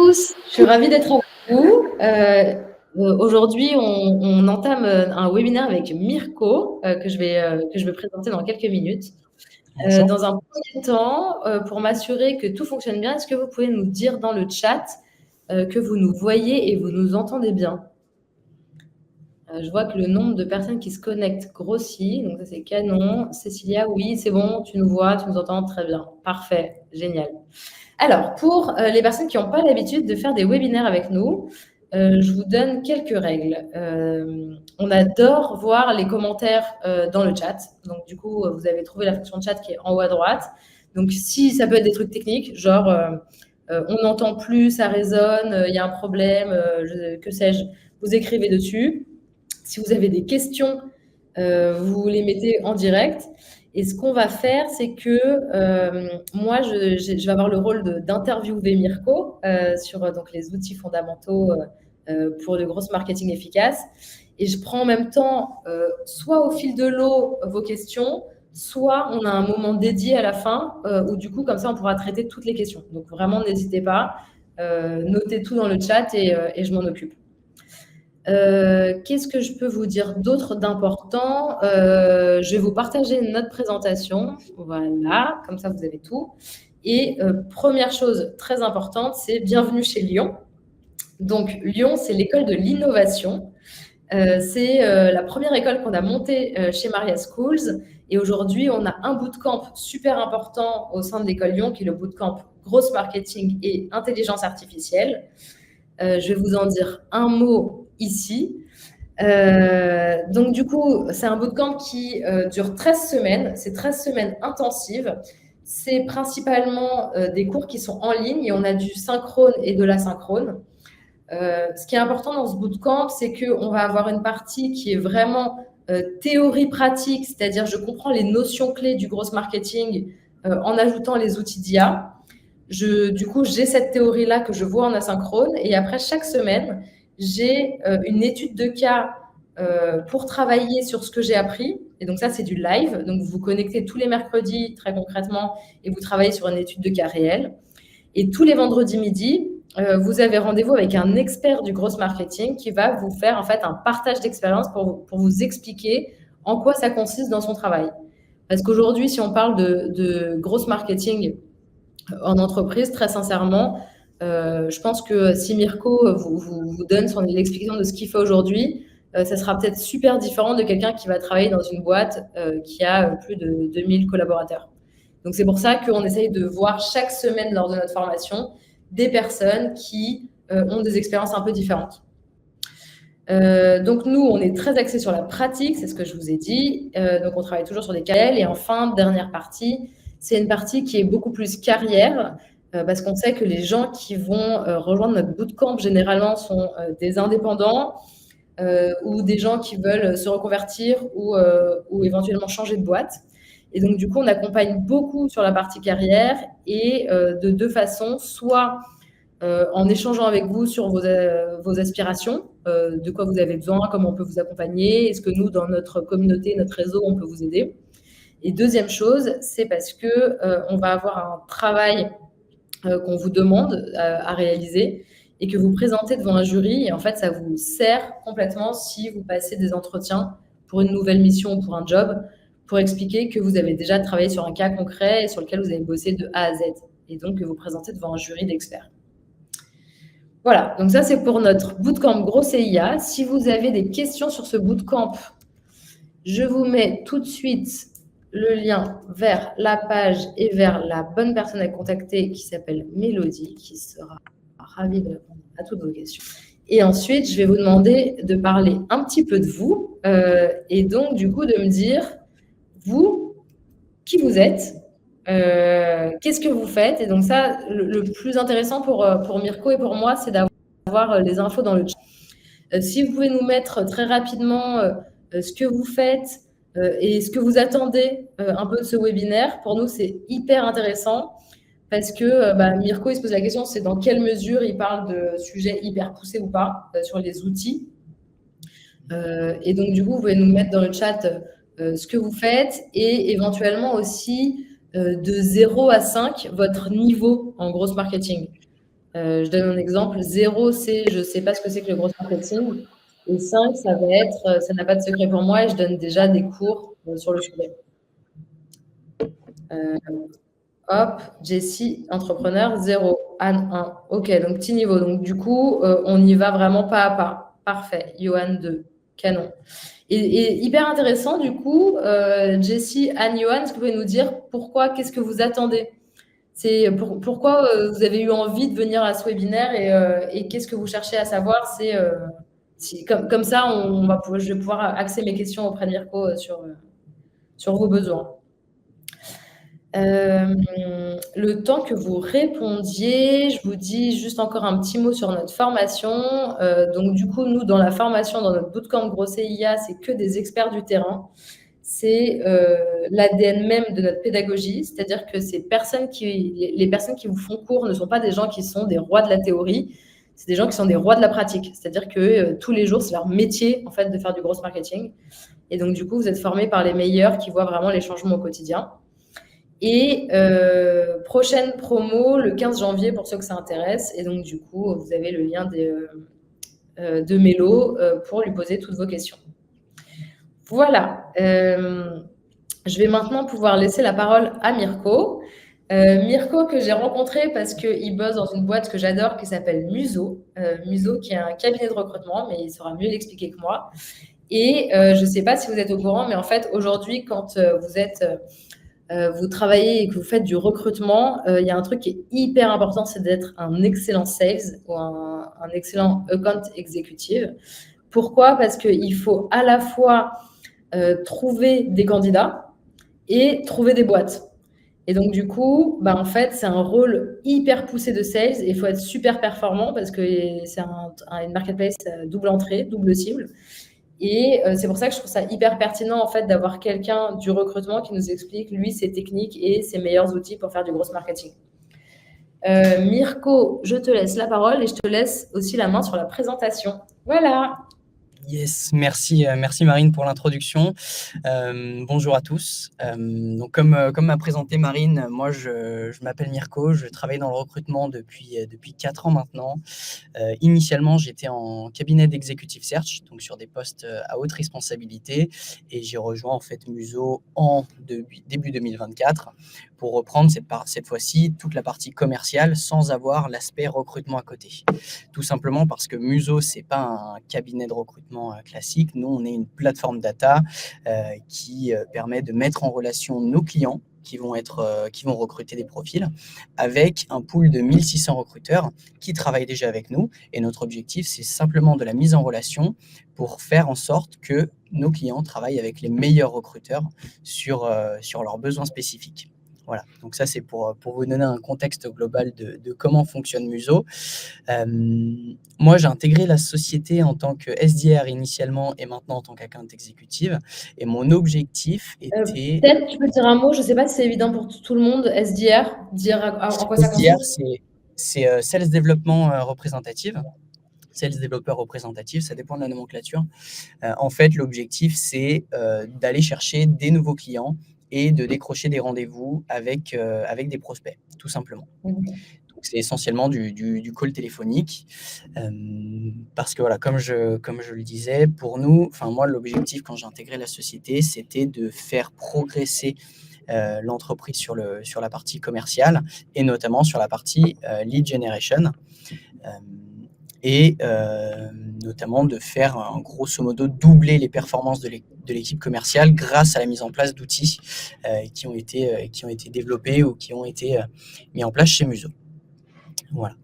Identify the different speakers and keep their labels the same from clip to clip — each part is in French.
Speaker 1: tous, je suis ravie d'être avec vous. Aujourd'hui, on entame un webinaire avec Mirko que je vais présenter dans quelques minutes.
Speaker 2: Bonjour.
Speaker 1: Dans un premier temps, pour m'assurer que tout fonctionne bien, est-ce que vous pouvez nous dire dans le chat que vous nous voyez et vous nous entendez bien? Je vois que le nombre de personnes qui se connectent grossit, donc ça c'est canon. Cécilia, oui, c'est bon, tu nous vois, tu nous entends très bien. Parfait, génial. Alors, pour les personnes qui n'ont pas l'habitude de faire des webinaires avec nous, je vous donne quelques règles. On adore voir les commentaires dans le chat. Donc, du coup, vous avez trouvé la fonction de chat qui est en haut à droite. Donc, si ça peut être des trucs techniques, genre on n'entend plus, ça résonne, il y a un problème, que sais-je, vous écrivez dessus. Si vous avez des questions, vous les mettez en direct. Et ce qu'on va faire, c'est que moi, je vais avoir le rôle d'interviewer Mirko sur donc, les outils fondamentaux pour le gros marketing efficace. Et je prends en même temps, soit au fil de l'eau, vos questions, soit on a un moment dédié à la fin où du coup, comme ça, on pourra traiter toutes les questions. Donc vraiment, n'hésitez pas, notez tout dans le chat et je m'en occupe. Qu'est-ce que je peux vous dire d'autre d'important? Je vais vous partager notre présentation. Voilà, comme ça, vous avez tout. Et première chose très importante, c'est bienvenue chez Lyon. Donc, Lyon, c'est l'école de l'innovation. C'est la première école qu'on a montée chez Maria Schools. Et aujourd'hui, on a un bootcamp super important au sein de l'école Lyon, qui est le bootcamp Growth Marketing et Intelligence Artificielle. Je vais vous en dire un mot ici. Donc, du coup, c'est un bootcamp qui dure 13 semaines. C'est 13 semaines intensives. C'est principalement des cours qui sont en ligne et on a du synchrone et de l'asynchrone. Ce qui est important dans ce bootcamp, c'est qu'on va avoir une partie qui est vraiment théorie pratique, c'est-à-dire je comprends les notions clés du growth marketing en ajoutant les outils d'IA. Du coup, j'ai cette théorie-là que je vois en asynchrone. Et après, chaque semaine, j'ai une étude de cas pour travailler sur ce que j'ai appris. Et donc, ça, c'est du live. Donc, vous vous connectez tous les mercredis, très concrètement, et vous travaillez sur une étude de cas réelle. Et tous les vendredis midi, vous avez rendez-vous avec un expert du growth marketing qui va vous faire en fait un partage d'expérience pour vous expliquer en quoi ça consiste dans son travail. Parce qu'aujourd'hui, si on parle de growth marketing en entreprise, très sincèrement, je pense que si Mirko vous donne l'explication de ce qu'il fait aujourd'hui, ça sera peut-être super différent de quelqu'un qui va travailler dans une boîte qui a plus de 2000 collaborateurs. Donc, c'est pour ça qu'on essaye de voir chaque semaine lors de notre formation des personnes qui ont des expériences un peu différentes. Donc, nous, on est très axé sur la pratique, c'est ce que je vous ai dit. Donc, on travaille toujours sur des KL. Et enfin, dernière partie, c'est une partie qui est beaucoup plus carrière, parce qu'on sait que les gens qui vont rejoindre notre bootcamp, généralement, sont des indépendants ou des gens qui veulent se reconvertir ou éventuellement changer de boîte. Et donc, du coup, on accompagne beaucoup sur la partie carrière et de deux façons, soit en échangeant avec vous sur vos aspirations, de quoi vous avez besoin, comment on peut vous accompagner, est-ce que nous, dans notre communauté, notre réseau, on peut vous aider. Et deuxième chose, c'est parce qu'on va avoir un travail qu'on vous demande à réaliser et que vous présentez devant un jury. Et en fait, ça vous sert complètement si vous passez des entretiens pour une nouvelle mission ou pour un job, pour expliquer que vous avez déjà travaillé sur un cas concret et sur lequel vous avez bossé de A à Z. Et donc, que vous présentez devant un jury d'experts. Voilà, donc ça, c'est pour notre bootcamp Gros CIA. Si vous avez des questions sur ce bootcamp, je vous mets tout de suite le lien vers la page et vers la bonne personne à contacter qui s'appelle Mélodie, qui sera ravie de répondre à toutes vos questions. Et ensuite, je vais vous demander de parler un petit peu de vous et donc, du coup, de me dire, vous, qui vous êtes, qu'est-ce que vous faites? Et donc ça, le plus intéressant pour Mirko et pour moi, c'est d'avoir les infos dans le chat. Si vous pouvez nous mettre très rapidement ce que vous faites et ce que vous attendez un peu de ce webinaire, pour nous, c'est hyper intéressant parce que Mirko, il se pose la question, c'est dans quelle mesure il parle de sujets hyper poussés ou pas sur les outils. Et donc, du coup, vous pouvez nous mettre dans le chat ce que vous faites et éventuellement aussi de 0 à 5, votre niveau en growth marketing. Je donne un exemple. 0, c'est je ne sais pas ce que c'est que le gros marketing. Et 5, ça va être ça n'a pas de secret pour moi et je donne déjà des cours sur le sujet. Hop, Jessie, entrepreneur, 0. Anne, 1. Ok, donc petit niveau. Donc du coup, on y va vraiment pas à pas. Parfait. Johan, 2. Canon. Et hyper intéressant, du coup, Jessie, Anne, Johan, est-ce que vous pouvez nous dire pourquoi, qu'est-ce que vous attendez? C'est pourquoi vous avez eu envie de venir à ce webinaire et qu'est-ce que vous cherchez à savoir? C'est comme ça, je vais pouvoir axer mes questions auprès de Mirko sur vos besoins. Le temps que vous répondiez, je vous dis juste encore un petit mot sur notre formation. Donc, du coup, nous, dans la formation, dans notre bootcamp Grosset IA, c'est que des experts du terrain. C'est l'ADN même de notre pédagogie, c'est-à-dire que les personnes qui vous font cours ne sont pas des gens qui sont des rois de la théorie, c'est des gens qui sont des rois de la pratique. C'est-à-dire que tous les jours, c'est leur métier en fait de faire du gross marketing. Et donc, du coup, vous êtes formés par les meilleurs qui voient vraiment les changements au quotidien. Et prochaine promo le 15 janvier pour ceux que ça intéresse. Et donc, du coup, vous avez le lien de Mélo pour lui poser toutes vos questions. Voilà. Je vais maintenant pouvoir laisser la parole à Mirko. Mirko, que j'ai rencontré parce qu'il bosse dans une boîte que j'adore qui s'appelle Muso. Muso, qui est un cabinet de recrutement, mais il saura mieux l'expliquer que moi. Et je ne sais pas si vous êtes au courant, mais en fait, aujourd'hui, quand vous travaillez et que vous faites du recrutement, il y a un truc qui est hyper important, c'est d'être un excellent sales ou un excellent account executive. Pourquoi? Parce qu'il faut à la fois trouver des candidats et trouver des boîtes. Et donc, du coup, en fait, c'est un rôle hyper poussé de sales et il faut être super performant parce que c'est une marketplace double entrée, double cible. Et c'est pour ça que je trouve ça hyper pertinent en fait d'avoir quelqu'un du recrutement qui nous explique lui ses techniques et ses meilleurs outils pour faire du gross marketing. Mirko, je te laisse la parole et je te laisse aussi la main sur la présentation. Voilà.
Speaker 2: Yes, merci Marine pour l'introduction. Bonjour à tous. Donc comme m'a présenté Marine, moi je m'appelle Mirko, je travaille dans le recrutement depuis 4 ans maintenant. Initialement, j'étais en cabinet d'executive search, donc sur des postes à haute responsabilité, et j'ai rejoint en fait Muso en début 2024 pour reprendre cette fois-ci toute la partie commerciale sans avoir l'aspect recrutement à côté. Tout simplement parce que Muso, c'est pas un cabinet de recrutement classique. Nous, on est une plateforme data qui permet de mettre en relation nos clients qui vont recruter des profils avec un pool de 1600 recruteurs qui travaillent déjà avec nous. Et notre objectif, c'est simplement de la mise en relation pour faire en sorte que nos clients travaillent avec les meilleurs recruteurs sur leurs besoins spécifiques. Voilà, donc ça c'est pour vous donner un contexte global de comment fonctionne Muso. Moi, j'ai intégré la société en tant que SDR initialement et maintenant en tant qu'account exécutive. Et mon objectif était…
Speaker 1: Peut-être tu peux dire un mot, je ne sais pas si c'est évident pour tout le monde, SDR, dire en quoi ça consiste.
Speaker 2: SDR, c'est Sales Development Représentative. Sales développeur représentatif, ça dépend de la nomenclature. En fait, l'objectif, c'est d'aller chercher des nouveaux clients et de décrocher des rendez-vous avec des prospects, tout simplement. Donc, c'est essentiellement du call téléphonique. Parce que voilà, comme je le disais, pour nous, moi, l'objectif quand j'ai intégré la société, c'était de faire progresser l'entreprise sur la partie commerciale et notamment sur la partie lead generation. Et notamment de faire, grosso modo, doubler les performances de l'équipe commerciale grâce à la mise en place d'outils qui ont été développés ou qui ont été mis en place chez Muso. Voilà.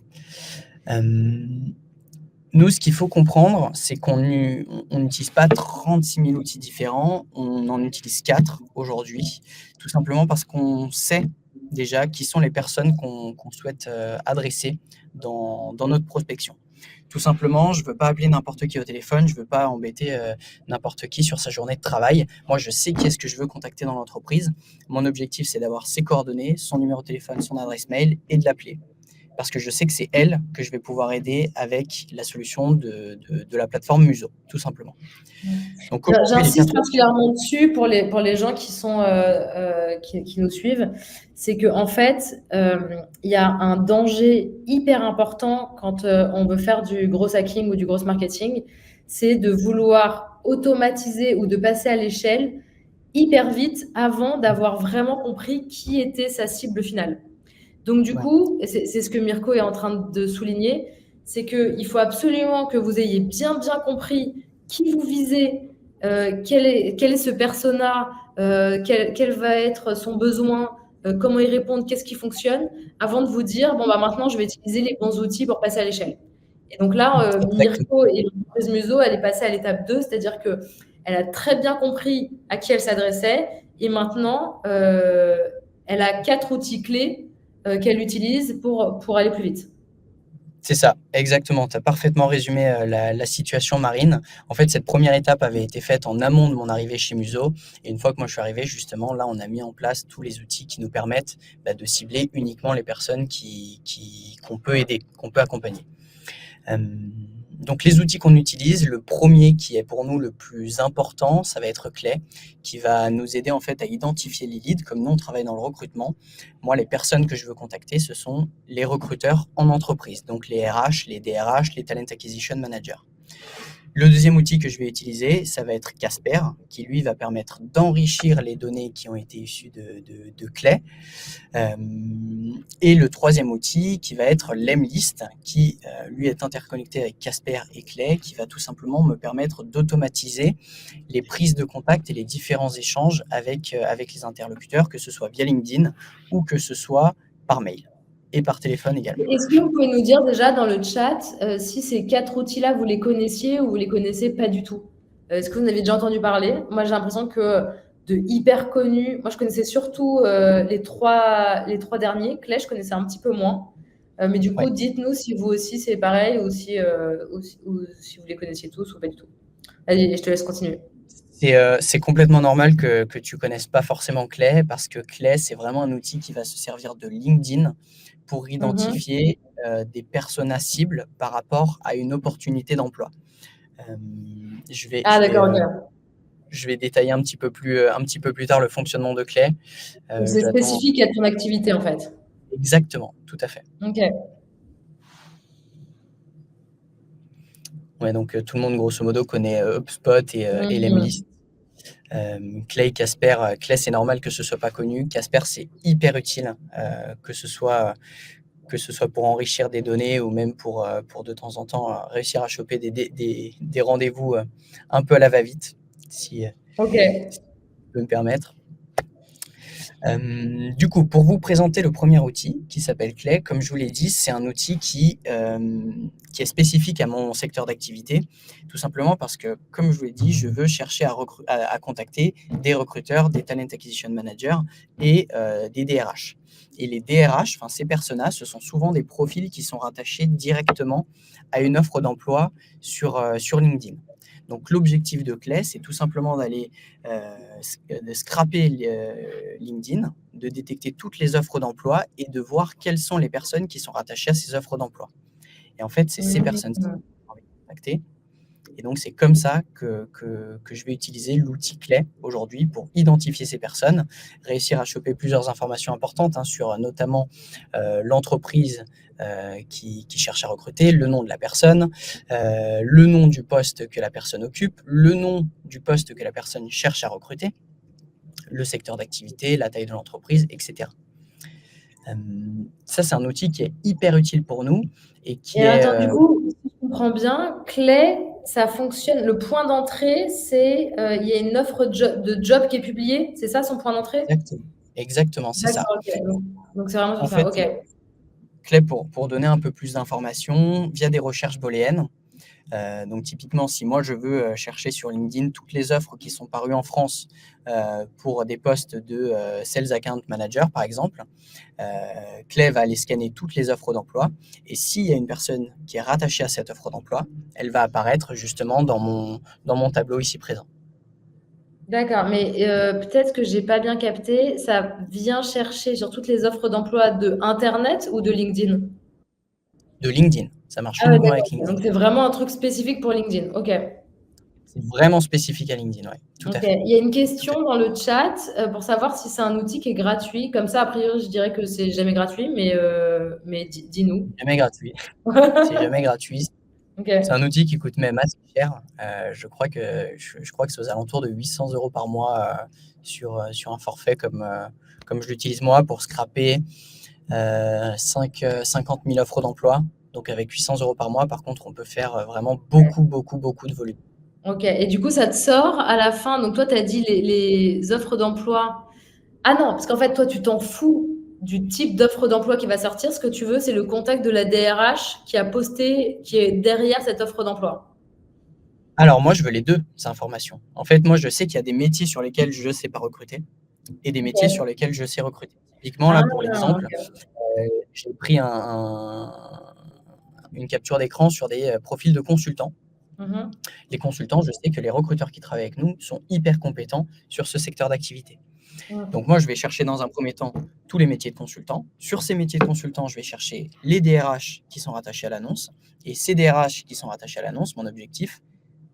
Speaker 2: Nous, ce qu'il faut comprendre, c'est qu'on n'utilise pas 36 000 outils différents, on en utilise 4 aujourd'hui, tout simplement parce qu'on sait déjà qui sont les personnes qu'on souhaite adresser dans notre prospection. Tout simplement, je ne veux pas appeler n'importe qui au téléphone, je ne veux pas embêter n'importe qui sur sa journée de travail. Moi, je sais qui est-ce que je veux contacter dans l'entreprise. Mon objectif, c'est d'avoir ses coordonnées, son numéro de téléphone, son adresse mail et de l'appeler. parce que je sais que c'est elle que je vais pouvoir aider avec la solution de la plateforme Muso, tout simplement. Donc aujourd'hui, les
Speaker 1: J'insiste
Speaker 2: quatre outils.
Speaker 1: particulièrement dessus pour les gens qui sont qui nous suivent, c'est que en fait, il y a un danger hyper important quand on veut faire du gros hacking ou du gros marketing, c'est de vouloir automatiser ou de passer à l'échelle hyper vite avant d'avoir vraiment compris qui était sa cible finale. Donc du
Speaker 2: Ouais.
Speaker 1: coup, et c'est ce que Mirko est en train de souligner, c'est qu'il faut absolument que vous ayez bien compris qui vous visez, quel est ce persona, quel va être son besoin, comment y répondre, qu'est-ce qui fonctionne, avant de vous dire, bon, bah, maintenant, je vais utiliser les bons outils pour passer à l'échelle. Et donc là,
Speaker 2: Exactement.
Speaker 1: Mirko et l'entreprise Muso, elle est passée à l'étape 2, c'est-à-dire qu'elle a très bien compris à qui elle s'adressait, et maintenant, elle a 4 outils clés qu'elle utilise pour aller plus vite.
Speaker 2: C'est ça, exactement. Tu as parfaitement résumé la situation, Marine. En fait, cette première étape avait été faite en amont de mon arrivée chez Muso. Et une fois que moi je suis arrivé, justement, là, on a mis en place tous les outils qui nous permettent de cibler uniquement les personnes qu'on peut aider, qu'on peut accompagner. Donc les outils qu'on utilise, le premier qui est pour nous le plus important, ça va être Clay, qui va nous aider en fait à identifier les leads. Comme nous, on travaille dans le recrutement. Moi, les personnes que je veux contacter, ce sont les recruteurs en entreprise, donc les RH, les DRH, les Talent Acquisition Managers. Le deuxième outil que je vais utiliser, ça va être Casper, qui lui va permettre d'enrichir les données qui ont été issues de Clay. Et le troisième outil qui va être Lemlist, qui lui est interconnecté avec Casper et Clay, qui va tout simplement me permettre d'automatiser les prises de contact et les différents échanges avec les interlocuteurs, que ce soit via LinkedIn ou que ce soit par mail et par téléphone également.
Speaker 1: Est-ce que vous pouvez nous dire déjà dans le chat si ces 4 outils-là, vous les connaissiez ou vous les connaissez pas du tout? Est-ce que vous en avez déjà entendu parler? Moi, j'ai l'impression que de hyper connus, moi je connaissais surtout les trois derniers. Clay, je connaissais un petit peu moins. Mais du coup,
Speaker 2: Ouais.
Speaker 1: dites-nous si vous aussi c'est pareil ou si vous les connaissiez tous ou pas du tout. Allez, je te laisse continuer.
Speaker 2: C'est complètement normal que tu connaisses pas forcément Clay, parce que Clay, c'est vraiment un outil qui va se servir de LinkedIn pour identifier des personas cibles par rapport à une opportunité d'emploi.
Speaker 1: Ah, d'accord, ok.
Speaker 2: Je vais détailler un petit peu plus tard le fonctionnement de Clay.
Speaker 1: Donc c'est
Speaker 2: J'attends.
Speaker 1: spécifique à ton activité en fait.
Speaker 2: Exactement, tout à fait.
Speaker 1: Ok.
Speaker 2: Ouais, donc tout le monde, grosso modo, connaît HubSpot et Lemlist. Clay, Casper, Clay, c'est normal que ce soit pas connu. Casper, c'est hyper utile, que ce soit pour enrichir des données ou même pour de temps en temps réussir à choper des rendez-vous un peu à la va-vite, si
Speaker 1: Ok.
Speaker 2: je peux me permettre. Du coup, pour vous présenter le premier outil qui s'appelle Clay, comme je vous l'ai dit, c'est un outil qui est spécifique à mon secteur d'activité, tout simplement parce que, comme je vous l'ai dit, je veux chercher à contacter des recruteurs, des Talent Acquisition Managers et des DRH. Et les DRH, enfin ces personas, ce sont souvent des profils qui sont rattachés directement à une offre d'emploi sur LinkedIn. Donc l'objectif de Clay, c'est tout simplement d'aller de scraper LinkedIn, de détecter toutes les offres d'emploi et de voir quelles sont les personnes qui sont rattachées à ces offres d'emploi. Et en fait, c'est ces personnes qui sont contactées. Et donc, c'est comme ça que je vais utiliser l'outil Clay aujourd'hui pour identifier ces personnes, réussir à choper plusieurs informations importantes sur notamment l'entreprise qui cherche à recruter, le nom de la personne, le nom du poste que la personne occupe, le nom du poste que la personne cherche à recruter, le secteur d'activité, la taille de l'entreprise, etc. Ça, c'est un outil qui est hyper utile pour nous et qui
Speaker 1: Et
Speaker 2: est...
Speaker 1: attends, du coup, si je comprends bien, Clay, ça fonctionne. Le point d'entrée, c'est il y a une offre de job qui est publiée. C'est ça son point d'entrée?
Speaker 2: Exactement, c'est ça.
Speaker 1: D'accord, ok. Donc c'est vraiment
Speaker 2: En
Speaker 1: sur ça.
Speaker 2: fait,
Speaker 1: Ok.
Speaker 2: Clay, pour donner un peu plus d'informations, via des recherches booléennes. Donc typiquement, si moi je veux chercher sur LinkedIn toutes les offres qui sont parues en France pour des postes de Sales Account Manager, par exemple, Clay va aller scanner toutes les offres d'emploi. Et s'il y a une personne qui est rattachée à cette offre d'emploi, elle va apparaître justement dans mon tableau ici présent.
Speaker 1: D'accord, mais peut-être que j'ai pas bien capté. Ça vient chercher sur toutes les offres d'emploi de Internet ou de LinkedIn?
Speaker 2: de LinkedIn. Ça marche
Speaker 1: Ah ouais,
Speaker 2: uniquement avec
Speaker 1: d'accord. Donc,
Speaker 2: LinkedIn.
Speaker 1: c'est vraiment un truc spécifique pour LinkedIn. OK.
Speaker 2: C'est vraiment spécifique à LinkedIn, ouais, tout
Speaker 1: OK.
Speaker 2: à fait.
Speaker 1: Il y a une
Speaker 2: Tout à
Speaker 1: question
Speaker 2: fait.
Speaker 1: dans le chat pour savoir si c'est un outil qui est gratuit. Comme ça, a priori, je dirais que c'est jamais gratuit, mais dis-nous.
Speaker 2: Jamais gratuit. C'est jamais gratuit. C'est
Speaker 1: OK.
Speaker 2: un outil qui coûte même assez cher. Je crois que c'est aux alentours de 800 € par mois sur un forfait comme je l'utilise moi pour scraper 50 000 offres d'emploi. Donc avec 800 € par mois, par contre, on peut faire vraiment beaucoup, beaucoup, beaucoup de volume.
Speaker 1: OK. Et du coup, ça te sort à la fin. Donc, toi, tu as dit les offres d'emploi. Ah non, parce qu'en fait, toi, tu t'en fous du type d'offre d'emploi qui va sortir. Ce que tu veux, c'est le contact de la DRH qui a posté, qui est derrière cette offre d'emploi.
Speaker 2: Alors moi, je veux les deux informations. En fait, moi, je sais qu'il y a des métiers sur lesquels je ne sais pas recruter et des métiers sur
Speaker 1: OK.
Speaker 2: lesquels je sais recruter. Typiquement,
Speaker 1: Ah,
Speaker 2: là, pour l'exemple,
Speaker 1: OK.
Speaker 2: j'ai pris une capture d'écran sur des profils de consultants.
Speaker 1: Mhm.
Speaker 2: Les consultants, je sais que les recruteurs qui travaillent avec nous sont hyper compétents sur ce secteur d'activité.
Speaker 1: Mhm.
Speaker 2: Donc moi, je vais chercher dans un premier temps tous les métiers de consultants. Sur ces métiers de consultants, je vais chercher les DRH qui sont rattachés à l'annonce. Et ces DRH qui sont rattachés à l'annonce, mon objectif,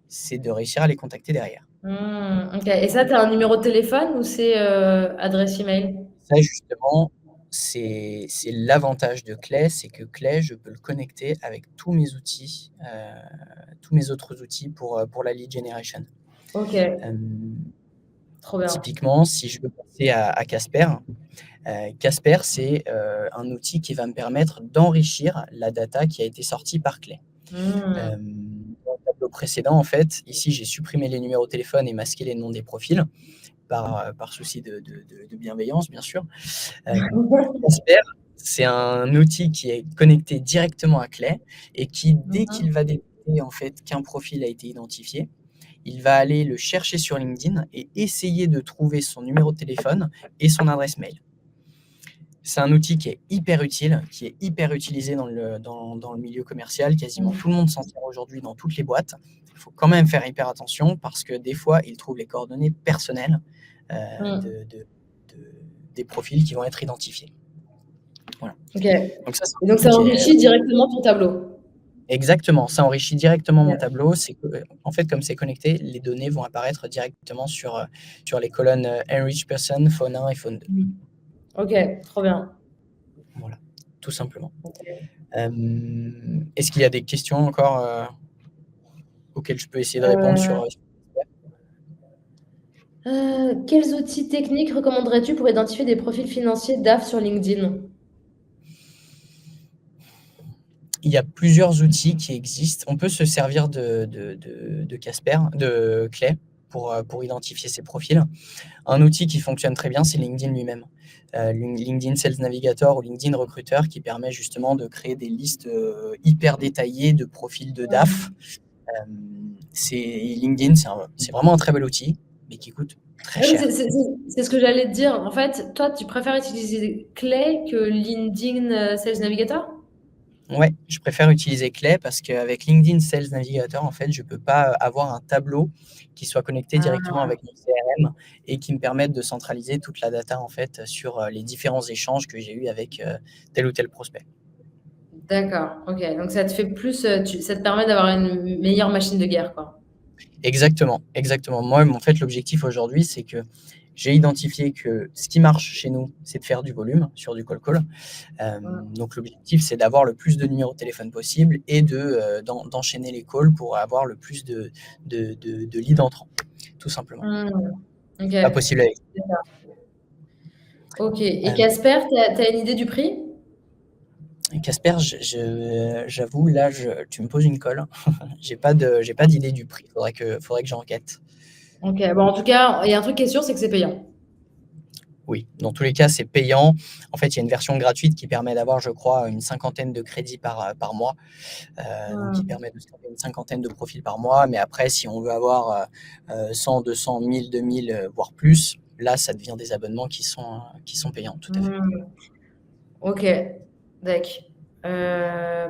Speaker 2: c'est de réussir à les contacter derrière.
Speaker 1: OK. Et ça, tu as un numéro de téléphone ou c'est adresse email?
Speaker 2: Ça, justement, c'est l'avantage de Clay, c'est que Clay, je peux le connecter avec tous mes outils, tous mes autres outils pour la lead generation.
Speaker 1: OK.
Speaker 2: Euh,
Speaker 1: Trop bien.
Speaker 2: Typiquement, si je veux passer à Casper, Casper, c'est un outil qui va me permettre d'enrichir la data qui a été sortie par Clay.
Speaker 1: Hmm.
Speaker 2: Dans le tableau précédent, en fait, ici, j'ai supprimé les numéros de téléphone et masqué les noms des profils par souci de bienveillance, bien sûr. Casper, c'est un outil qui est connecté directement à Clay et qui, dès qu'il
Speaker 1: Mhm.
Speaker 2: va détecter en fait qu'un profil a été identifié, il va aller le chercher sur LinkedIn et essayer de trouver son numéro de téléphone et son adresse mail. C'est un outil qui est hyper utile, qui est hyper utilisé dans le milieu commercial. Quasiment tout le monde s'en sert aujourd'hui dans toutes les boîtes. Il faut quand même faire hyper attention parce que des fois, ils trouvent les coordonnées personnelles
Speaker 1: Hmm.
Speaker 2: des profils qui vont être identifiés. Voilà.
Speaker 1: OK.
Speaker 2: Donc ça, c'est
Speaker 1: Et
Speaker 2: un
Speaker 1: donc,
Speaker 2: outil
Speaker 1: ça
Speaker 2: qui est
Speaker 1: enrichit directement ton tableau.
Speaker 2: exactement, ça enrichit directement mon
Speaker 1: Ouais.
Speaker 2: tableau. En fait, comme c'est connecté, les données vont apparaître directement sur les colonnes Enrich Person, Phone 1 et Phone 2.
Speaker 1: Hmm. OK, trop bien.
Speaker 2: Voilà, tout simplement.
Speaker 1: OK.
Speaker 2: Est-ce qu'il y a des questions encore auxquelles je peux essayer de répondre
Speaker 1: Euh,
Speaker 2: sur
Speaker 1: Quels outils techniques recommanderais-tu pour identifier des profils financiers DAF sur LinkedIn?
Speaker 2: Il y a plusieurs outils qui existent. On peut se servir de Casper, de Clay, pour identifier ces profils. Un outil qui fonctionne très bien, c'est LinkedIn lui-même. LinkedIn Sales Navigator ou LinkedIn Recruiter qui permet justement de créer des listes hyper détaillées de profils de DAF. LinkedIn, c'est vraiment un très bel outil, mais qui coûte très
Speaker 1: Ouais, mais
Speaker 2: cher.
Speaker 1: c'est ce que j'allais te dire. En fait, toi, tu préfères utiliser Clay que LinkedIn Sales Navigator?
Speaker 2: Ouais, je préfère utiliser Clay parce qu'avec LinkedIn Sales Navigator, en fait, je peux pas avoir un tableau qui soit connecté directement
Speaker 1: Ah,
Speaker 2: avec mon CRM et qui me permette de centraliser toute la data en fait sur les différents échanges que j'ai eus avec tel ou tel prospect.
Speaker 1: d'accord. OK. Donc, ça te fait plus, ça te permet d'avoir une meilleure machine de guerre, quoi.
Speaker 2: Exactement, exactement. Moi, en fait, l'objectif aujourd'hui, c'est que j'ai identifié que ce qui marche chez nous, c'est de faire du volume sur du call call.
Speaker 1: Ouais.
Speaker 2: Donc l'objectif, c'est d'avoir le plus de numéros de téléphone possible et d'enchaîner les calls pour avoir le plus de leads entrants, tout simplement.
Speaker 1: Hmm. OK.
Speaker 2: Pas possible avec.
Speaker 1: OK. Et
Speaker 2: Euh,
Speaker 1: Casper, tu as une idée du prix?
Speaker 2: Casper, j'avoue, là, tu me poses une colle. J'ai pas d'idée du prix. Faudrait que j'enquête.
Speaker 1: OK. Bon, en tout cas, il y a un truc qui est sûr, c'est que c'est payant.
Speaker 2: Oui, dans tous les cas, c'est payant. En fait, il y a une version gratuite qui permet d'avoir, je crois, une cinquantaine de crédits par mois. Donc, qui
Speaker 1: Hmm.
Speaker 2: permet de se créer une cinquantaine de profils par mois. Mais après, si on veut avoir 100, 200, 1000, 2000, voire plus, là, ça devient des abonnements qui sont payants, tout à fait.
Speaker 1: Hmm. OK. D'accord.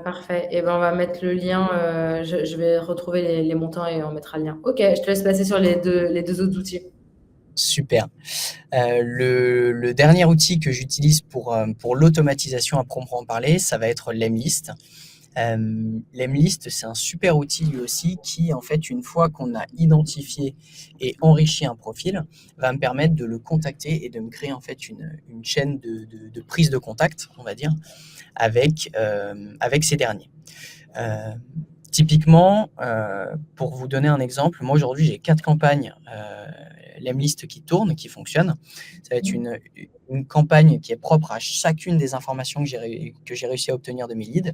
Speaker 1: Parfait. Et ben, on va mettre le lien. Je vais retrouver les montants et on mettra le lien. OK. Je te laisse passer sur les deux autres outils.
Speaker 2: Super. Le dernier outil que j'utilise pour l'automatisation à proprement parler, ça va être Lemlist. Lemlist, c'est un super outil lui aussi qui, en fait, une fois qu'on a identifié et enrichi un profil, va me permettre de le contacter et de me créer en fait une chaîne de prise de contact, on va dire, avec ces derniers. Typiquement, pour vous donner un exemple, moi aujourd'hui j'ai 4 campagnes Lemlist qui tournent, qui fonctionnent. Ça va être une campagne qui est propre à chacune des informations que j'ai réussi à obtenir de mes leads.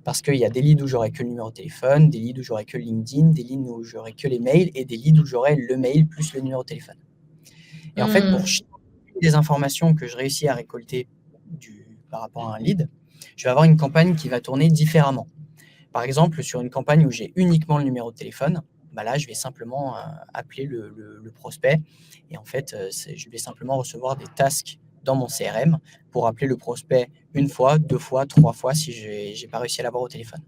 Speaker 2: Parce qu'il y a des leads où j'aurai que le numéro de téléphone, des leads où j'aurai que LinkedIn, des leads où j'aurai que les mails et des leads où j'aurai le mail plus le numéro de téléphone. Et en fait, pour chacune des informations que je réussis à récolter par rapport à un lead, je vais avoir une campagne qui va tourner différemment. Par exemple, sur une campagne où j'ai uniquement le numéro de téléphone, là, je vais simplement appeler le prospect et en fait, je vais simplement recevoir des tasks dans mon CRM pour appeler le prospect une fois, 2 fois, 3 fois si j'ai pas réussi à l'avoir au téléphone.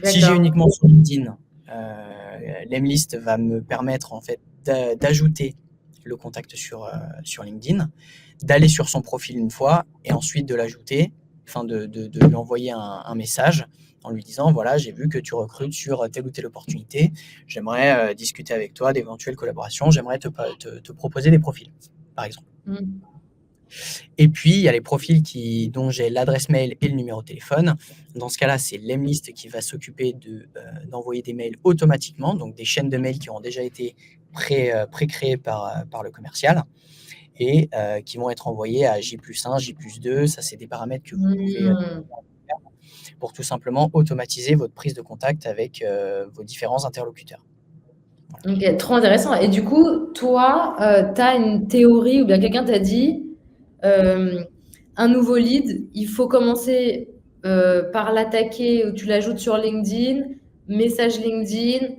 Speaker 2: Si j'ai uniquement sur LinkedIn, Lemlist va me permettre en fait d'ajouter le contact sur LinkedIn, d'aller sur son profil une fois et ensuite de l'ajouter, enfin de lui envoyer un message en lui disant voilà, j'ai vu que tu recrutes sur telle ou telle opportunité, j'aimerais discuter avec toi d'éventuelles collaborations, j'aimerais te proposer des profils, par exemple. Et puis, il y a les profils dont j'ai l'adresse mail et le numéro de téléphone. Dans ce cas-là, c'est Lemlist qui va s'occuper d'envoyer des mails automatiquement, donc des chaînes de mails qui ont déjà été pré-créées par le commercial et qui vont être envoyés à J+1, J+2. Ça, c'est des paramètres que vous pouvez pour tout simplement automatiser votre prise de contact avec vos différents interlocuteurs.
Speaker 1: Voilà. Ok, trop intéressant. Et du coup, toi, tu as une théorie ou bien quelqu'un t'a dit un nouveau lead, il faut commencer par l'attaquer ou tu l'ajoutes sur LinkedIn, message LinkedIn,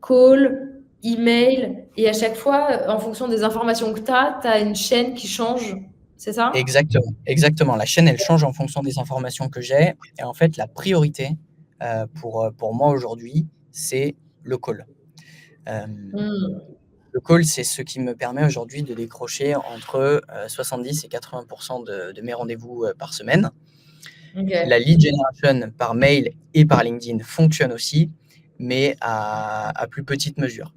Speaker 1: call, email, et à chaque fois, en fonction des informations que tu as une chaîne qui change, c'est ça?
Speaker 2: Exactement. La chaîne, elle change en fonction des informations que j'ai. Et en fait, la priorité pour moi aujourd'hui, c'est le call. Le call, c'est ce qui me permet aujourd'hui de décrocher entre 70 et 80% de mes rendez-vous par semaine.
Speaker 1: Okay.
Speaker 2: La lead generation par mail et par LinkedIn fonctionne aussi, mais à plus petite mesure.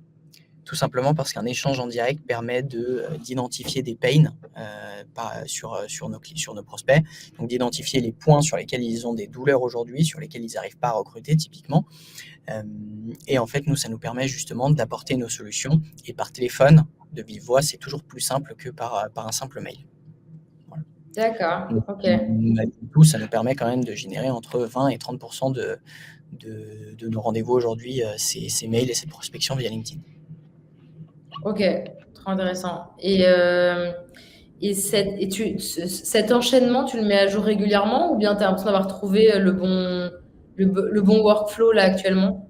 Speaker 2: Tout simplement parce qu'un échange en direct permet d'identifier des pains sur nos prospects, donc d'identifier les points sur lesquels ils ont des douleurs aujourd'hui, sur lesquels ils n'arrivent pas à recruter typiquement. Et en fait, nous, ça nous permet justement d'apporter nos solutions. Et par téléphone, de vive voix, c'est toujours plus simple que par un simple mail. Voilà.
Speaker 1: D'accord,
Speaker 2: Donc,
Speaker 1: ok.
Speaker 2: du coup, ça nous permet quand même de générer entre 20 et 30% de nos rendez-vous aujourd'hui, ces mails et cette prospection via LinkedIn.
Speaker 1: Ok, trop intéressant. Cet enchaînement, tu le mets à jour régulièrement ou bien tu as l'impression d'avoir trouvé le bon workflow là actuellement?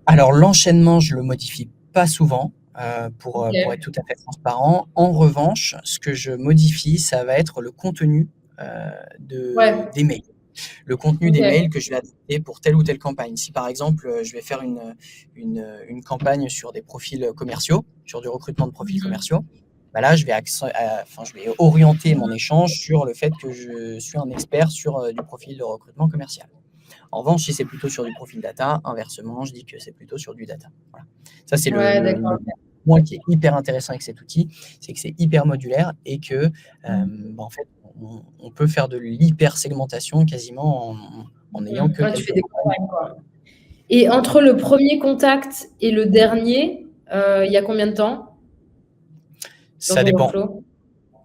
Speaker 2: Alors, l'enchaînement, je le modifie pas souvent pour
Speaker 1: Ok.
Speaker 2: être tout à fait transparent. En revanche, ce que je modifie, ça va être le contenu
Speaker 1: Ouais,
Speaker 2: des mails. Le contenu des mails
Speaker 1: ok.
Speaker 2: que je vais adapter pour telle ou telle campagne. Si par exemple, je vais faire une campagne sur des profils commerciaux, sur du recrutement de profils commerciaux, là, je vais orienter mon échange sur le fait que je suis un expert sur du profil de recrutement commercial. En revanche, si c'est plutôt sur du profil data, inversement, je dis que c'est plutôt sur du data. Voilà. Ça, c'est
Speaker 1: Ouais,
Speaker 2: le
Speaker 1: d'accord.
Speaker 2: point qui est hyper intéressant avec cet outil, c'est que c'est hyper modulaire et que, en fait, on peut faire de l'hyper segmentation quasiment en n'ayant que
Speaker 1: Ouais, tu
Speaker 2: quelques
Speaker 1: fais des
Speaker 2: campagnes.
Speaker 1: campagnes, quoi. Et entre le premier contact et le dernier, il y a combien de temps dans
Speaker 2: Ça
Speaker 1: ton
Speaker 2: dépend.
Speaker 1: workflow?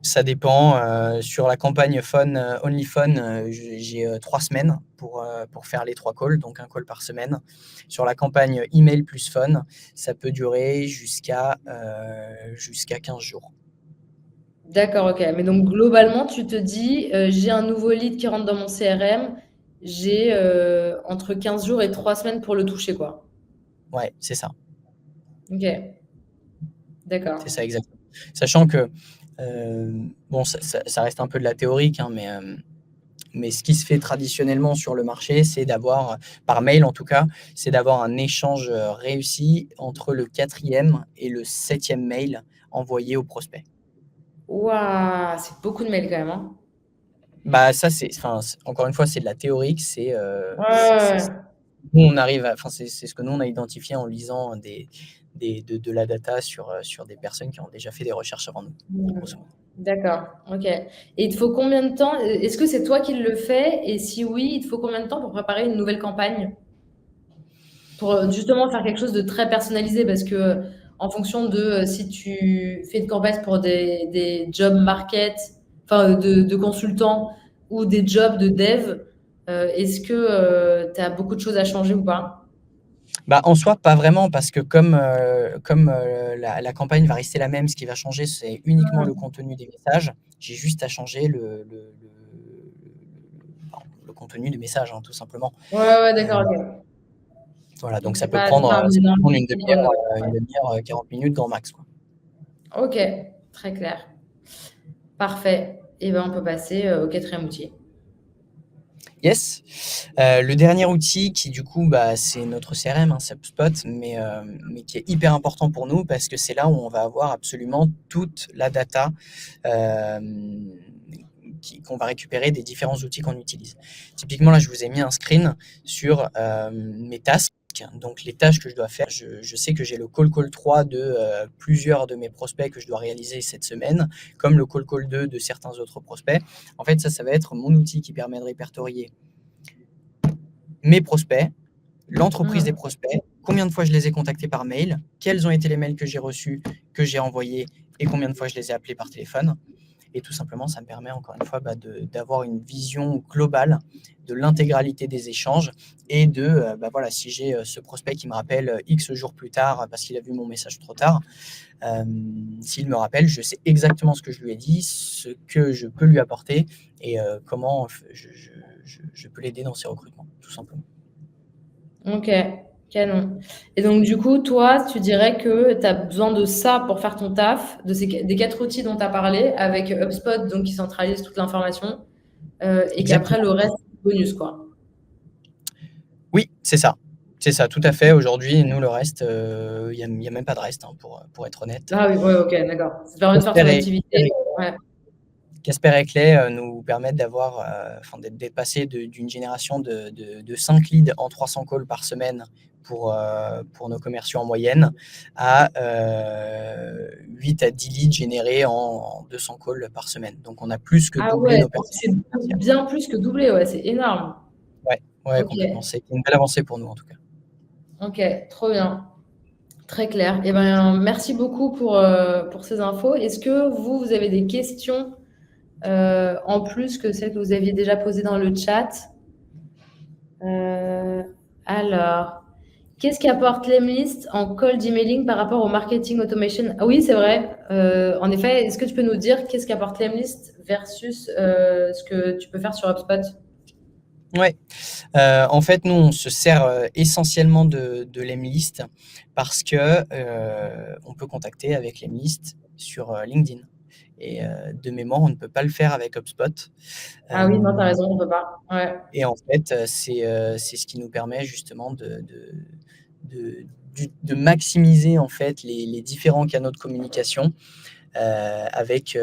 Speaker 2: Ça dépend. Sur la campagne Phone, Only Phone, j'ai 3 semaines pour faire les 3 calls, donc un call par semaine. Sur la campagne email plus phone, ça peut durer jusqu'à 15 jours.
Speaker 1: D'accord, ok. Mais donc globalement, tu te dis, j'ai un nouveau lead qui rentre dans mon CRM, j'ai entre 15 jours et 3 semaines pour le toucher, quoi.
Speaker 2: Ouais, c'est ça.
Speaker 1: Ok,
Speaker 2: C'est
Speaker 1: d'accord.
Speaker 2: ça exactement. Sachant que, bon, ça reste un peu de la théorique, hein, mais ce qui se fait traditionnellement sur le marché, c'est d'avoir, par mail en tout cas, c'est d'avoir un échange réussi entre le 4e et le 7e mail envoyé au prospect.
Speaker 1: Waouh, c'est beaucoup de mails quand même, hein.
Speaker 2: Bah, ça, encore une fois, c'est de la théorique.
Speaker 1: Ouais.
Speaker 2: Nous, on arrive c'est ce que nous, on a identifié en lisant de la data sur des personnes qui ont déjà fait des recherches avant nous, grosso modo.
Speaker 1: D'accord, ok. Et il te faut combien de temps? Est-ce que c'est toi qui le fais? Et si oui, il te faut combien de temps pour préparer une nouvelle campagne? Pour justement faire quelque chose de très personnalisé, parce que en fonction de si tu fais une campagne pour des job market, enfin de consultants ou des jobs de dev, est-ce que tu as beaucoup de choses à changer ou pas?
Speaker 2: Bah, en soi, pas vraiment, parce que comme la campagne va rester la même, ce qui va changer, c'est uniquement le contenu des messages. J'ai juste à changer le contenu des messages, hein, tout simplement.
Speaker 1: Ouais,
Speaker 2: Euh,
Speaker 1: d'accord, ok.
Speaker 2: voilà, donc
Speaker 1: Donc c'est pas un
Speaker 2: ça peut
Speaker 1: énorme
Speaker 2: prendre
Speaker 1: nombre.
Speaker 2: une demi-heure, 40 minutes grand max, quoi.
Speaker 1: Ok, très clair. Parfait. Et ben on peut passer au quatrième outil.
Speaker 2: Yes. Le dernier outil qui, du coup, bah, c'est notre CRM, hein, HubSpot, mais qui est hyper important pour nous parce que c'est là où on va avoir absolument toute la data euh, qu'on va récupérer des différents outils qu'on utilise. Typiquement, là, je vous ai mis un screen sur mes tasks. Donc, les tâches que je dois faire, je sais que j'ai le call 3 de plusieurs de mes prospects que je dois réaliser cette semaine, comme le call 2 de certains autres prospects. En fait, ça va être mon outil qui permet de répertorier mes prospects, l'entreprise des prospects, combien de fois je les ai contactés par mail, quels ont été les mails que j'ai reçus, que j'ai envoyés et combien de fois je les ai appelés par téléphone. Et tout simplement, ça me permet encore une fois d'avoir une vision globale de l'intégralité des échanges et voilà, si j'ai ce prospect qui me rappelle X jours plus tard parce qu'il a vu mon message trop tard, s'il me rappelle, je sais exactement ce que je lui ai dit, ce que je peux lui apporter et comment je peux l'aider dans ses recrutements, tout simplement.
Speaker 1: Ok, canon. Et donc, du coup, toi, tu dirais que tu as besoin de ça pour faire ton taf, des quatre outils dont tu as parlé, avec HubSpot, donc qui centralise toute l'information, et qu'après,
Speaker 2: Exactement.
Speaker 1: le reste, c'est bonus, quoi.
Speaker 2: Oui, c'est ça. C'est ça, tout à fait. Aujourd'hui, nous, le reste, il y a même pas de reste, hein, pour être honnête.
Speaker 1: Ah oui, ouais, ok, d'accord. Ça te permet de faire ton
Speaker 2: Casper et,
Speaker 1: activité. Ouais.
Speaker 2: Casper et Clay nous permettent d'être passés d'une génération de 5 leads en 300 calls par semaine pour nos commerciaux en moyenne à 8 à 10 leads générés en 200 calls par semaine. Donc, on a plus que
Speaker 1: Ah
Speaker 2: doublé
Speaker 1: ouais,
Speaker 2: nos
Speaker 1: donc
Speaker 2: performances
Speaker 1: c'est
Speaker 2: commerciales.
Speaker 1: bien plus que doublé, ouais, c'est énorme.
Speaker 2: Ouais, ouais,
Speaker 1: Ok,
Speaker 2: complètement. C'est une belle avancée pour nous, en tout cas.
Speaker 1: ok, trop bien. Très clair. Eh ben, merci beaucoup pour ces infos. Est-ce que vous avez des questions en plus que celles que vous aviez déjà posées dans le chat? Euh, alors, qu'est-ce qu'apporte Lemlist en cold emailing par rapport au marketing automation? Ah oui, c'est vrai. En effet, est-ce que tu peux nous dire qu'est-ce qu'apporte Lemlist versus ce que tu peux faire sur HubSpot?
Speaker 2: Ouais. En fait, nous, on se sert essentiellement de Lemlist parce que on peut contacter avec Lemlist sur LinkedIn. Et de mémoire, on ne peut pas le faire avec HubSpot.
Speaker 1: Ah oui, non, t'as
Speaker 2: Euh,
Speaker 1: raison, on peut pas. Ouais.
Speaker 2: et en fait, c'est ce qui nous permet justement de maximiser en fait les différents canaux de communication avec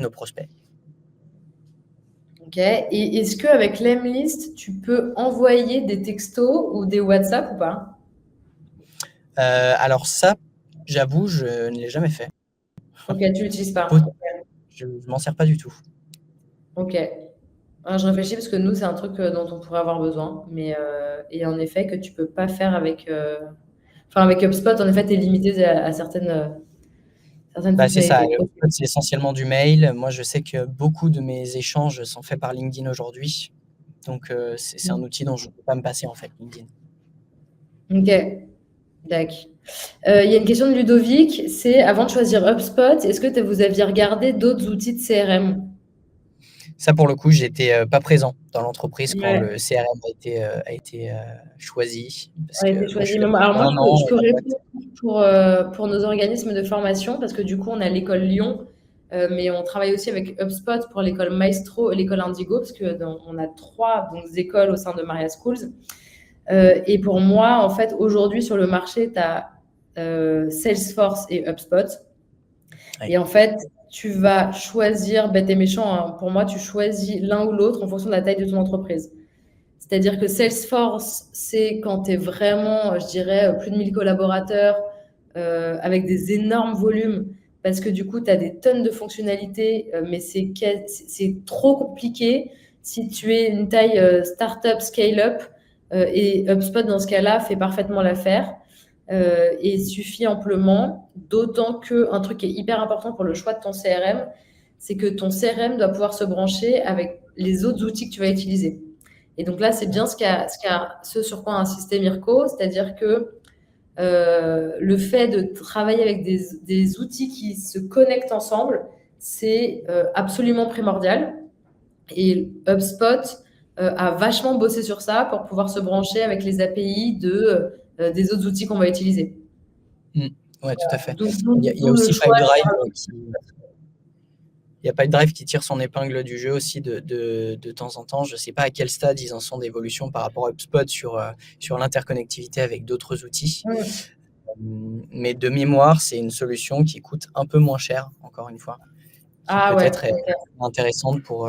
Speaker 2: nos prospects.
Speaker 1: Ok. Et est-ce qu'avec Lemlist, tu peux envoyer des textos ou des WhatsApp ou pas?
Speaker 2: Alors ça, j'avoue, je ne l'ai jamais fait.
Speaker 1: Ok, tu l'utilises
Speaker 2: Peut-
Speaker 1: pas.
Speaker 2: Je ne m'en sers pas du tout.
Speaker 1: Ok. Je réfléchis parce que nous, c'est un truc dont on pourrait avoir besoin. Et en effet, que tu peux pas faire avec. Enfin, avec HubSpot, en effet, tu es limité à certaines
Speaker 2: Bah, c'est ça.
Speaker 1: fonctionnalités. Ok.
Speaker 2: C'est essentiellement du mail. Moi, je sais que beaucoup de mes échanges sont faits par LinkedIn aujourd'hui. Donc, c'est un outil dont je ne peux pas me passer, en fait, LinkedIn.
Speaker 1: Ok. D'accord. Il y a une question de Ludovic, c'est avant de choisir HubSpot, est-ce que vous aviez regardé d'autres outils de CRM?
Speaker 2: Ça, pour le coup, j'étais pas présent dans l'entreprise quand
Speaker 1: Ouais,
Speaker 2: le CRM a été choisi. Parce
Speaker 1: a été
Speaker 2: que moi, je
Speaker 1: choisi.
Speaker 2: suis là
Speaker 1: Alors
Speaker 2: depuis
Speaker 1: moi,
Speaker 2: un
Speaker 1: je
Speaker 2: an
Speaker 1: peux
Speaker 2: dans la boîte.
Speaker 1: répondre pour nos organismes de formation, parce que du coup, on a l'école Lyon, mais on travaille aussi avec HubSpot pour l'école Maestro et l'école Indigo, parce que on a trois donc, écoles au sein de Maria Schools. Et pour moi, en fait, aujourd'hui, sur le marché, tu as Salesforce et HubSpot.
Speaker 2: Ouais.
Speaker 1: Et en fait, tu vas choisir, bête et méchant, hein, pour moi, tu choisis l'un ou l'autre en fonction de la taille de ton entreprise. C'est-à-dire que Salesforce, c'est quand tu es vraiment, je dirais, plus de 1000 collaborateurs avec des énormes volumes parce que du coup, tu as des tonnes de fonctionnalités, mais c'est trop compliqué si tu es une taille startup, scale-up, et HubSpot, dans ce cas-là, fait parfaitement l'affaire et suffit amplement, d'autant qu'un truc qui est hyper important pour le choix de ton CRM, c'est que ton CRM doit pouvoir se brancher avec les autres outils que tu vas utiliser. Et donc là, c'est bien ce sur quoi a insisté Mirko, c'est-à-dire que le fait de travailler avec des outils qui se connectent ensemble, c'est absolument primordial. Et HubSpot a vachement bossé sur ça pour pouvoir se brancher avec les API des autres outils qu'on va utiliser.
Speaker 2: Oui, tout à fait.
Speaker 1: Donc,
Speaker 2: Il y a aussi Pipedrive qui tire son épingle du jeu aussi de temps en temps. Je ne sais pas à quel stade ils en sont d'évolution par rapport à HubSpot sur l'interconnectivité avec d'autres outils. Mais de mémoire, c'est une solution qui coûte un peu moins cher, encore une fois. Qui peut-être est intéressante pour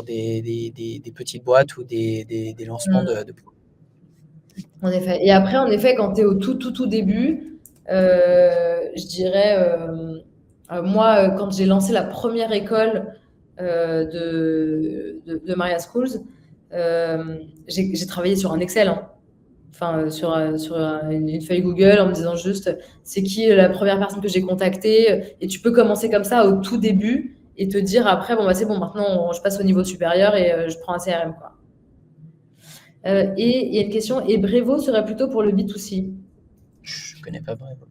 Speaker 2: des petites boîtes ou des lancements de produits.
Speaker 1: En effet. Et après, en effet, quand tu es au tout début, je dirais, moi, quand j'ai lancé la première école de Maria Schools, j'ai travaillé sur un Excel, hein. Enfin, sur une feuille Google en me disant juste c'est qui la première personne que j'ai contactée. Et tu peux commencer comme ça au tout début et te dire après, bon, bah, c'est bon, maintenant je passe au niveau supérieur et je prends un CRM, quoi. Et il y a une question, et Brevo serait plutôt pour le B2C?
Speaker 2: Je ne connais pas Brevo.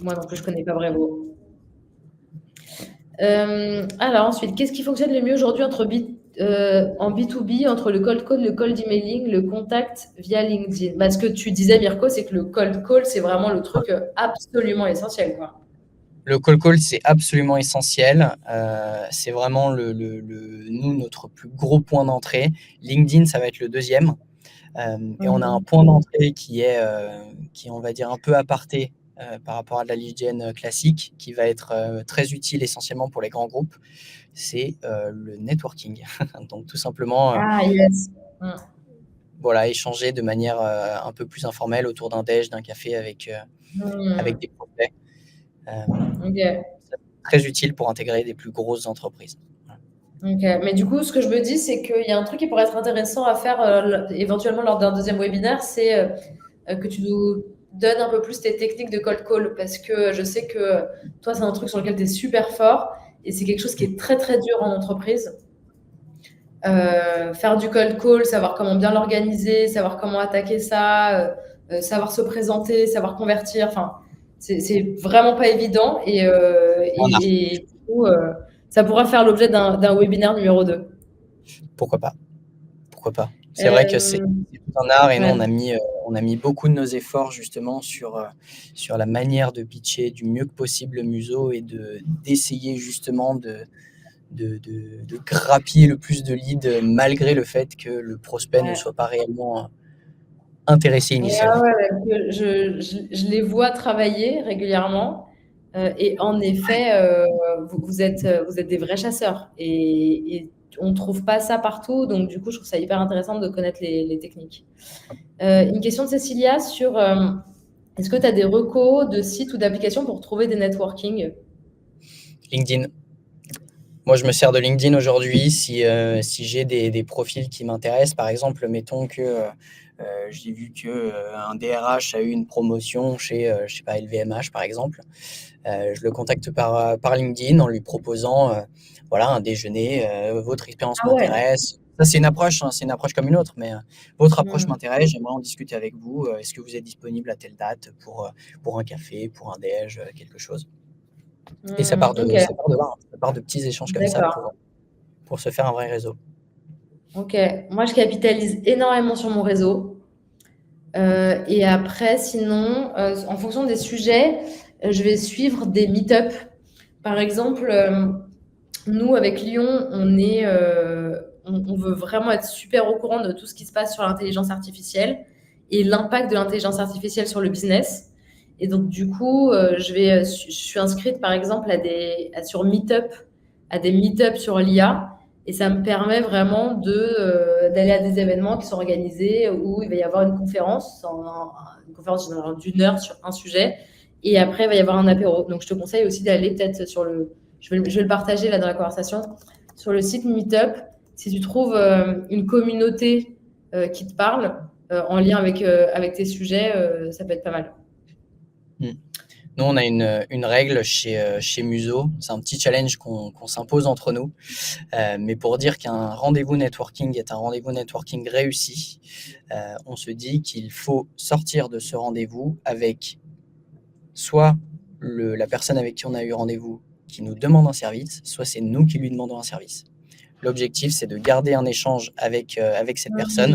Speaker 1: Moi non plus, je ne connais pas Brevo. Alors ensuite, qu'est-ce qui fonctionne le mieux aujourd'hui en B2B, entre le cold call, le cold emailing, le contact via LinkedIn? Ce que tu disais, Mirko, c'est que le cold call, c'est vraiment le truc absolument essentiel, quoi.
Speaker 2: Le cold call, c'est absolument essentiel. C'est vraiment notre plus gros point d'entrée. LinkedIn, ça va être le deuxième. Et on a un point d'entrée qui est, on va dire, un peu aparté par rapport à de la lead gen classique, qui va être très utile essentiellement pour les grands groupes. C'est le networking. Donc, tout simplement, voilà, échanger de manière un peu plus informelle autour d'un déj, d'un café avec des prospects. C'est très utile pour intégrer des plus grosses entreprises.
Speaker 1: Mais du coup, ce que je me dis, c'est qu'il y a un truc qui pourrait être intéressant à faire éventuellement lors d'un deuxième webinaire, c'est que tu nous donnes un peu plus tes techniques de cold call, parce que je sais que toi, c'est un truc sur lequel tu es super fort et c'est quelque chose qui est très, très dur en entreprise. Faire du cold call, savoir comment bien l'organiser, savoir comment attaquer ça, savoir se présenter, savoir convertir, enfin, c'est vraiment pas évident et du coup, ça pourra faire l'objet d'un webinaire numéro 2.
Speaker 2: Pourquoi pas? C'est vrai que c'est tout un art et nous, on a mis beaucoup de nos efforts justement sur la manière de pitcher du mieux que possible le museau et d'essayer justement de grappiller le plus de leads malgré le fait que le prospect ne soit pas réellement intéressé initialement.
Speaker 1: Je les vois travailler régulièrement et en effet, vous êtes des vrais chasseurs et on ne trouve pas ça partout, donc du coup, je trouve ça hyper intéressant de connaître les techniques. Une question de Cécilia sur est-ce que tu as des recos de sites ou d'applications pour trouver des networking?
Speaker 2: LinkedIn. Moi, je me sers de LinkedIn aujourd'hui si j'ai des profils qui m'intéressent. Par exemple, mettons que j'ai vu qu'un DRH a eu une promotion chez, je sais pas, LVMH, par exemple. Je le contacte par LinkedIn en lui proposant voilà, un déjeuner. Votre expérience m'intéresse. Ça, c'est une approche comme une autre, mais votre approche m'intéresse. J'aimerais en discuter avec vous. Est-ce que vous êtes disponible à telle date pour un café, pour un déj, quelque chose? Et ça part de là, ça part de petits échanges comme ça pour se faire un vrai réseau.
Speaker 1: Ok, moi je capitalise énormément sur mon réseau. Et après, sinon, en fonction des sujets, je vais suivre des meet-up. Par exemple, nous, avec Lyon, on veut vraiment être super au courant de tout ce qui se passe sur l'intelligence artificielle et l'impact de l'intelligence artificielle sur le business. Et donc, du coup, je suis inscrite, par exemple, sur Meetup, à des Meetup sur l'IA. Et ça me permet vraiment d'aller à des événements qui sont organisés où il va y avoir une conférence, une conférence généralement d'1 heure sur un sujet. Et après, il va y avoir un apéro. Donc, je te conseille aussi d'aller peut-être je vais le partager là dans la conversation, sur le site Meetup. Si tu trouves une communauté qui te parle en lien avec tes sujets, ça peut être pas mal.
Speaker 2: Nous, on a une règle chez Muso. C'est un petit challenge qu'on s'impose entre nous. Mais pour dire qu'un rendez-vous networking est un rendez-vous networking réussi, on se dit qu'il faut sortir de ce rendez-vous avec soit la personne avec qui on a eu rendez-vous qui nous demande un service, soit c'est nous qui lui demandons un service. L'objectif, c'est de garder un échange avec cette personne,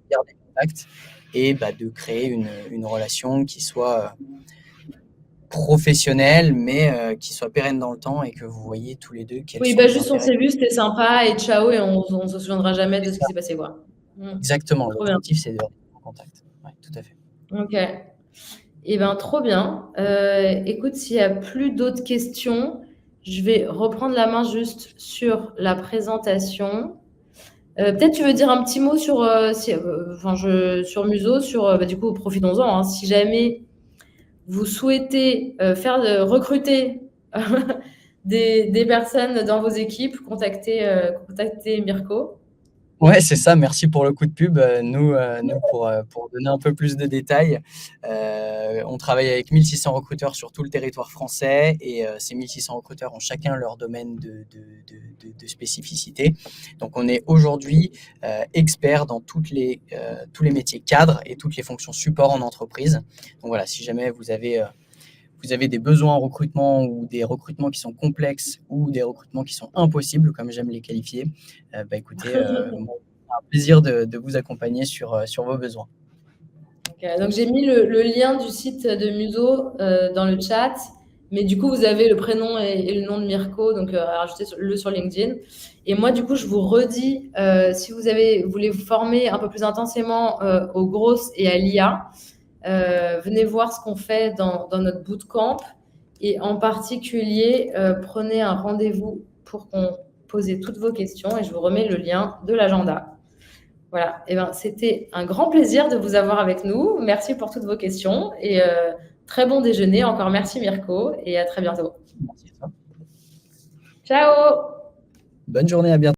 Speaker 2: garder contact et de créer une relation qui soit professionnelle, mais qui soit pérenne dans le temps et que vous voyez tous les deux quels
Speaker 1: Oui,
Speaker 2: sont les
Speaker 1: juste on
Speaker 2: intérêts.
Speaker 1: s'est vu, c'était sympa et ciao et on se souviendra jamais de ce qui s'est passé, quoi.
Speaker 2: Exactement,
Speaker 1: Trop bien.
Speaker 2: l'objectif, c'est de rester en contact. Ouais, tout à fait.
Speaker 1: Ok. Eh bien, trop bien. Écoute, s'il n'y a plus d'autres questions, je vais reprendre la main juste sur la présentation. Peut-être tu veux dire un petit mot sur, sur Muso, du coup, profitons-en, hein. Si jamais vous souhaitez recruter des personnes dans vos équipes, contactez Mirko.
Speaker 2: Ouais, c'est ça. Merci pour le coup de pub. Nous, pour donner un peu plus de détails, on travaille avec 1600 recruteurs sur tout le territoire français et ces 1600 recruteurs ont chacun leur domaine de spécificité. Donc, on est aujourd'hui expert dans tous les métiers cadres et toutes les fonctions support en entreprise. Donc voilà, si jamais vous avez des besoins en recrutement ou des recrutements qui sont complexes ou des recrutements qui sont impossibles, comme j'aime les qualifier, écoutez, moi, c'est un plaisir de vous accompagner sur vos besoins.
Speaker 1: Okay, donc, j'ai mis le lien du site de Muso dans le chat, mais du coup, vous avez le prénom et le nom de Mirko, donc rajoutez-le sur LinkedIn. Et moi, du coup, je vous redis, si vous voulez vous former un peu plus intensément aux grosses et à l'IA, venez voir ce qu'on fait dans notre bootcamp et en particulier, prenez un rendez-vous pour qu'on pose toutes vos questions et je vous remets le lien de l'agenda. Voilà, c'était un grand plaisir de vous avoir avec nous. Merci pour toutes vos questions et très bon déjeuner. Encore merci Mirko et à très bientôt.
Speaker 2: Merci à toi.
Speaker 1: Ciao!
Speaker 2: Bonne journée, à bientôt.